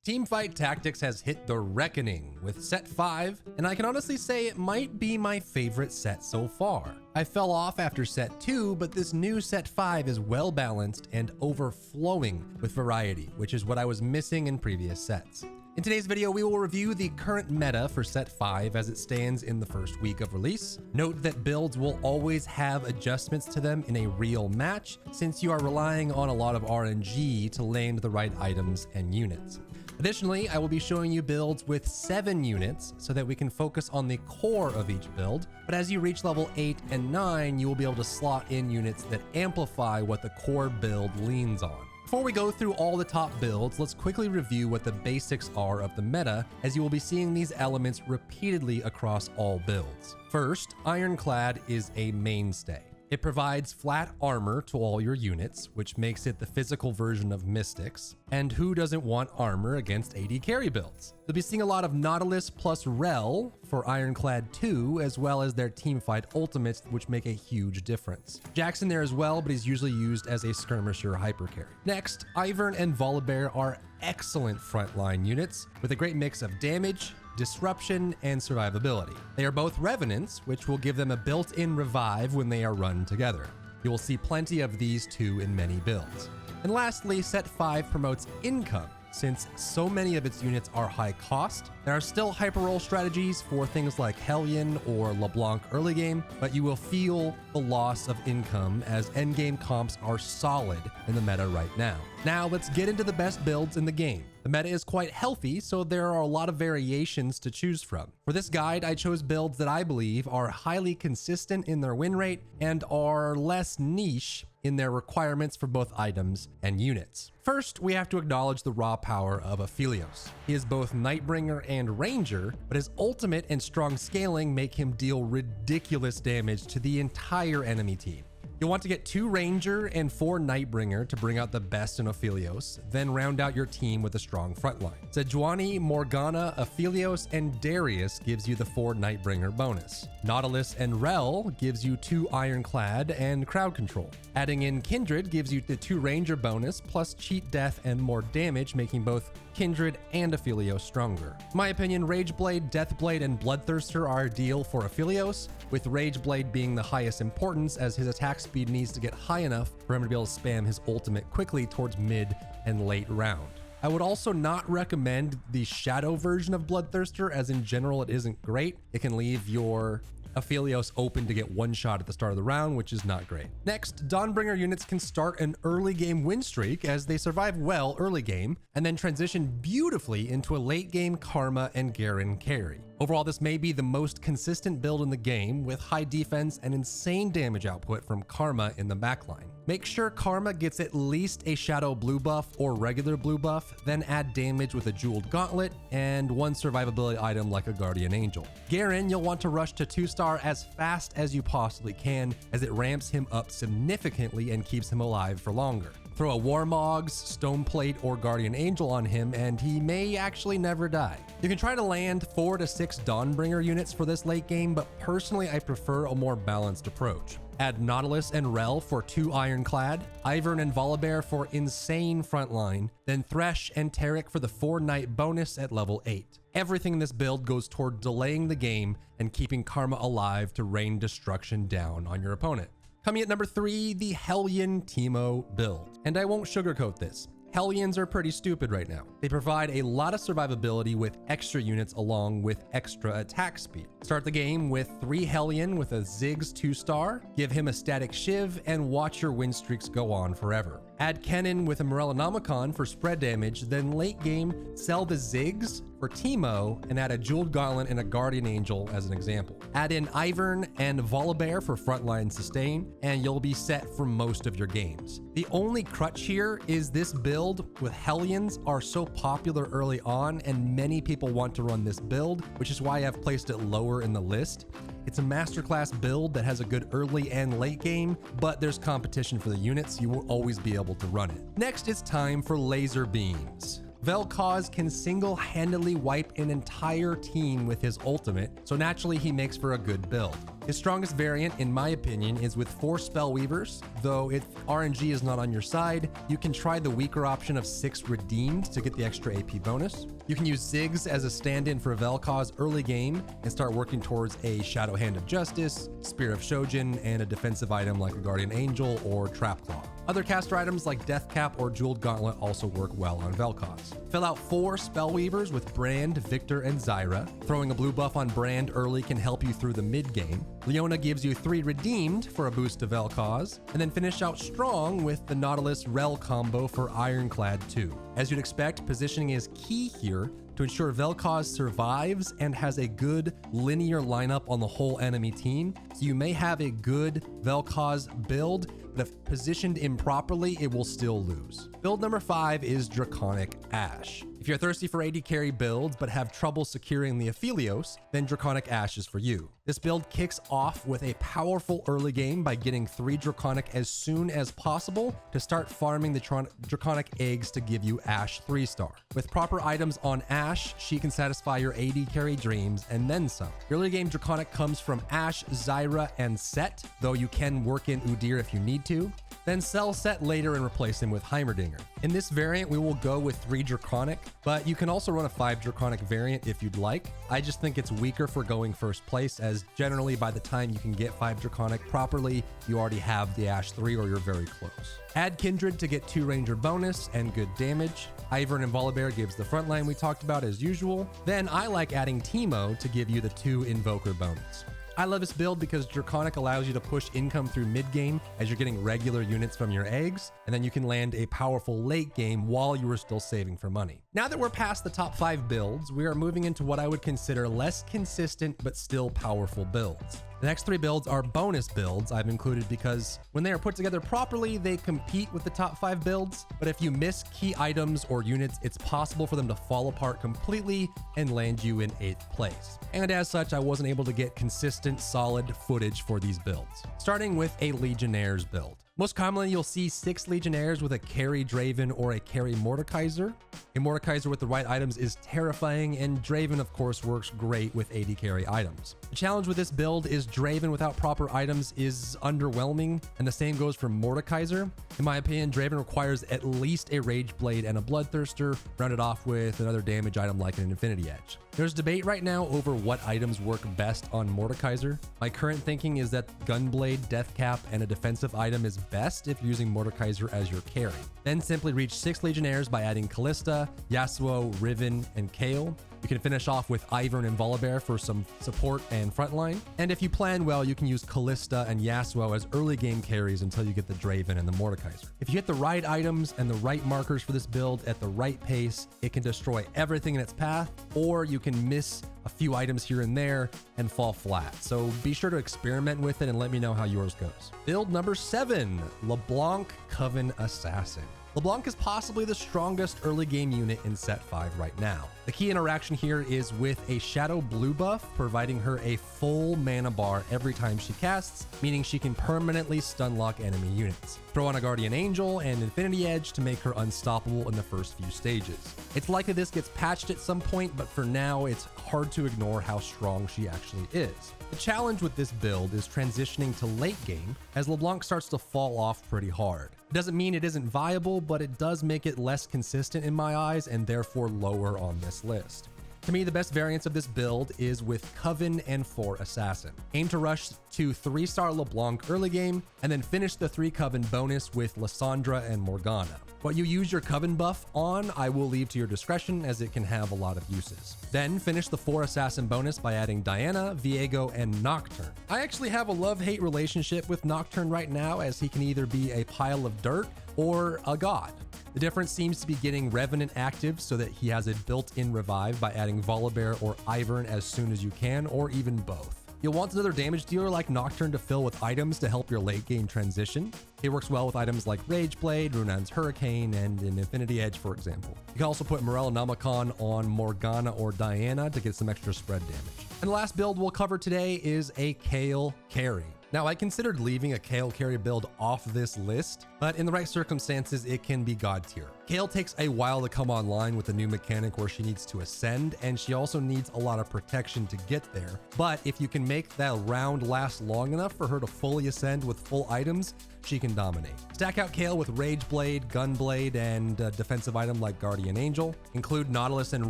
Teamfight Tactics has hit the reckoning with set 5, and I can honestly say it might be my favorite set so far. I fell off after set 2, but this new set 5 is well balanced and overflowing with variety, which is what I was missing in previous sets. In today's video, we will review the current meta for set 5 as it stands in the first week of release. Note that builds will always have adjustments to them in a real match, since you are relying on a lot of RNG to land the right items and units. Additionally, I will be showing you builds with 7 units so that we can focus on the core of each build, but as you reach level 8 and 9, you will be able to slot in units that amplify what the core build leans on. Before we go through all the top builds, let's quickly review what the basics are of the meta, as you will be seeing these elements repeatedly across all builds. First, Ironclad is a mainstay. It provides flat armor to all your units, which makes it the physical version of Mystics. And who doesn't want armor against AD carry builds? You'll be seeing a lot of Nautilus plus Rel for Ironclad 2, as well as their Teamfight ultimates, which make a huge difference. Jack's in there as well, but he's usually used as a skirmisher hyper carry. Next, Ivern and Volibear are excellent frontline units with a great mix of damage, disruption, and survivability. They are both Revenants, which will give them a built-in revive when they are run together. You will see plenty of these two in many builds. And lastly, set 5 promotes income. Since so many of its units are high cost, there are still hyper roll strategies for things like Hellion or LeBlanc early game, but you will feel the loss of income as endgame comps are solid in the meta right now. Now let's get into the best builds in the game. The meta is quite healthy, so there are a lot of variations to choose from. For this guide, I chose builds that I believe are highly consistent in their win rate and are less niche in their requirements for both items and units. First, we have to acknowledge the raw power of Aphelios. He is both Nightbringer and Ranger, but his ultimate and strong scaling make him deal ridiculous damage to the entire enemy team. You'll want to get 2 Ranger and 4 Nightbringer to bring out the best in Aphelios, then round out your team with a strong frontline. Sejuani, Morgana, Aphelios, and Darius gives you the 4 Nightbringer bonus. Nautilus and Rel gives you 2 Ironclad and crowd control. Adding in Kindred gives you the 2 Ranger bonus plus cheat death and more damage, making both Kindred and Aphelios stronger. In my opinion, Rageblade, Deathblade, and Bloodthirster are ideal for Aphelios, with Rageblade being the highest importance as his attack speed needs to get high enough for him to be able to spam his ultimate quickly towards mid and late round. I would also not recommend the Shadow version of Bloodthirster, as in general it isn't great. It can leave your Aphelios open to get one shot at the start of the round, which is not great. Next, Dawnbringer units can start an early game win streak as they survive well early game and then transition beautifully into a late game Karma and Garen carry. Overall, this may be the most consistent build in the game with high defense and insane damage output from Karma in the backline. Make sure Karma gets at least a Shadow blue buff or regular blue buff, then add damage with a Jeweled Gauntlet and 1 survivability item like a Guardian Angel. Garen, you'll want to rush to 2-star as fast as you possibly can, as it ramps him up significantly and keeps him alive for longer. Throw a Warmogs, Stoneplate, or Guardian Angel on him, and he may actually never die. You can try to land 4 to 6 Dawnbringer units for this late game, but personally I prefer a more balanced approach. Add Nautilus and Rel for 2 Ironclad, Ivern and Volibear for insane frontline, then Thresh and Taric for the 4 Night bonus at level 8. Everything in this build goes toward delaying the game and keeping Karma alive to rain destruction down on your opponent. Coming at number 3, the Hellion Teemo build. And I won't sugarcoat this. Hellions are pretty stupid right now. They provide a lot of survivability with extra units along with extra attack speed. Start the game with 3 Hellion with a Ziggs 2-star, give him a static Shiv, and watch your win streaks go on forever. Add Kennen with a Morellonomicon for spread damage, then late game, sell the Ziggs for Teemo and add a Jeweled Gauntlet and a Guardian Angel as an example. Add in Ivern and Volibear for frontline sustain, and you'll be set for most of your games. The only crutch here is this build with Hellions are so popular early on, and many people want to run this build, which is why I've placed it lower in the list. It's a masterclass build that has a good early and late game, but there's competition for the units. You will always be able to run it. Next, it's time for laser beams. Vel'koz can single-handedly wipe an entire team with his ultimate, so naturally he makes for a good build. His strongest variant, in my opinion, is with 4 Spellweavers, though if RNG is not on your side, you can try the weaker option of 6 Redeemed to get the extra AP bonus. You can use Ziggs as a stand-in for Vel'koz early game and start working towards a Shadow Hand of Justice, Spear of Shojin, and a defensive item like a Guardian Angel or Trapclaw. Other caster items like Death Cap or Jeweled Gauntlet also work well on Vel'koz. Fill out 4 Spellweavers with Brand, Victor, and Zyra. Throwing a blue buff on Brand early can help you through the mid-game. Leona gives you 3 Redeemed for a boost to Vel'koz, and then finish out strong with the Nautilus Rel combo for Ironclad 2. As you'd expect, positioning is key here to ensure Vel'koz survives and has a good linear lineup on the whole enemy team. So you may have a good Vel'koz build, but if positioned improperly, it will still lose. Build number 5 is Draconic Ashe. If you're thirsty for AD carry builds but have trouble securing the Aphelios, then Draconic Ashe is for you. This build kicks off with a powerful early game by getting 3 Draconic as soon as possible to start farming the Draconic eggs to give you Ashe 3-star. With proper items on Ashe, she can satisfy your AD carry dreams and then some. Early game Draconic comes from Ashe, Zyra, and Set, though you can work in Udyr if you need to. Then sell Set later and replace him with Heimerdinger. In this variant, we will go with 3 Draconic, but you can also run a 5 Draconic variant if you'd like. I just think it's weaker for going first place, as generally by the time you can get 5 Draconic properly, you already have the Ashe 3 or you're very close. Add Kindred to get 2 Ranger bonus and good damage. Ivern and Volibear gives the frontline we talked about as usual. Then I like adding Teemo to give you the 2 Invoker bonus. I love this build because Draconic allows you to push income through mid-game as you're getting regular units from your eggs, and then you can land a powerful late game while you are still saving for money. Now that we're past the top 5 builds, we are moving into what I would consider less consistent but still powerful builds. The next 3 builds are bonus builds I've included because when they are put together properly, they compete with the top 5 builds, but if you miss key items or units, it's possible for them to fall apart completely and land you in 8th place. And as such, I wasn't able to get consistent, solid footage for these builds. Starting with a Legionnaires build. Most commonly, you'll see 6 Legionnaires with a carry Draven or a carry Mordekaiser. A Mordekaiser with the right items is terrifying, and Draven, of course, works great with AD carry items. The challenge with this build is Draven without proper items is underwhelming, and the same goes for Mordekaiser. In my opinion, Draven requires at least a Rage Blade and a Bloodthirster, rounded off with another damage item like an Infinity Edge. There's debate right now over what items work best on Mordekaiser. My current thinking is that Gunblade, Death Cap, and a defensive item is best if you're using Mordekaiser as your carry. Then simply reach 6 Legionnaires by adding Callista, Yasuo, Riven, and Kayle. You can finish off with Ivern and Volibear for some support and frontline. And if you plan well, you can use Callista and Yasuo as early game carries until you get the Draven and the Mordekaiser. If you hit the right items and the right markers for this build at the right pace, it can destroy everything in its path, or you can miss a few items here and there and fall flat. So be sure to experiment with it and let me know how yours goes. Build number 7, LeBlanc Coven Assassin. LeBlanc is possibly the strongest early game unit in set 5 right now. The key interaction here is with a Shadow blue buff, providing her a full mana bar every time she casts, meaning she can permanently stun lock enemy units. Throw on a Guardian Angel and Infinity Edge to make her unstoppable in the first few stages. It's likely this gets patched at some point, but for now, it's hard to ignore how strong she actually is. The challenge with this build is transitioning to late game, as LeBlanc starts to fall off pretty hard. It doesn't mean it isn't viable, but it does make it less consistent in my eyes and therefore lower on this list. To me, the best variance of this build is with Coven and 4 Assassin. Aim to rush to 3-star LeBlanc early game, and then finish the 3 Coven bonus with Lissandra and Morgana. What you use your Coven buff on, I will leave to your discretion, as it can have a lot of uses. Then finish the 4 Assassin bonus by adding Diana, Viego, and Nocturne. I actually have a love-hate relationship with Nocturne right now, as he can either be a pile of dirt or a god. The difference seems to be getting Revenant active so that he has a built-in revive by adding Volibear or Ivern as soon as you can, or even both. You'll want another damage dealer like Nocturne to fill with items to help your late game transition. It works well with items like Rage Blade, Runan's Hurricane, and an Infinity Edge, for example. You can also put Morel Namacon on Morgana or Diana to get some extra spread damage. And the last build we'll cover today is a Kayle Carry. Now, I considered leaving a Kayle Carry build off this list, but in the right circumstances, it can be god tier. Kayle takes a while to come online with a new mechanic where she needs to ascend, and she also needs a lot of protection to get there. But if you can make that round last long enough for her to fully ascend with full items, she can dominate. Stack out Kayle with Rage Blade, Gunblade, and a defensive item like Guardian Angel. Include Nautilus and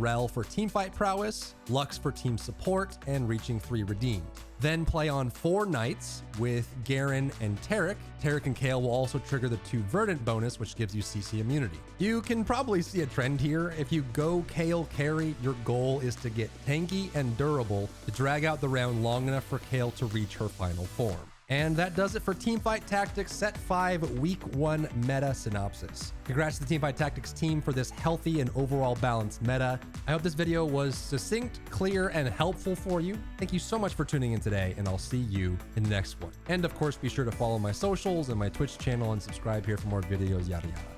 Rel for teamfight prowess, Lux for team support, and reaching 3 redeemed. Then play on 4 knights with Garen and Taric. Taric and Kayle will also trigger the 2 Verdant bonus, which gives you CC immunity. You can probably see a trend here. If you go Kayle Carry, your goal is to get tanky and durable to drag out the round long enough for Kayle to reach her final form. And that does it for Teamfight Tactics Set 5 Week 1 Meta Synopsis. Congrats to the Teamfight Tactics team for this healthy and overall balanced meta. I hope this video was succinct, clear, and helpful for you. Thank you so much for tuning in today, and I'll see you in the next one. And of course, be sure to follow my socials and my Twitch channel and subscribe here for more videos, yada yada.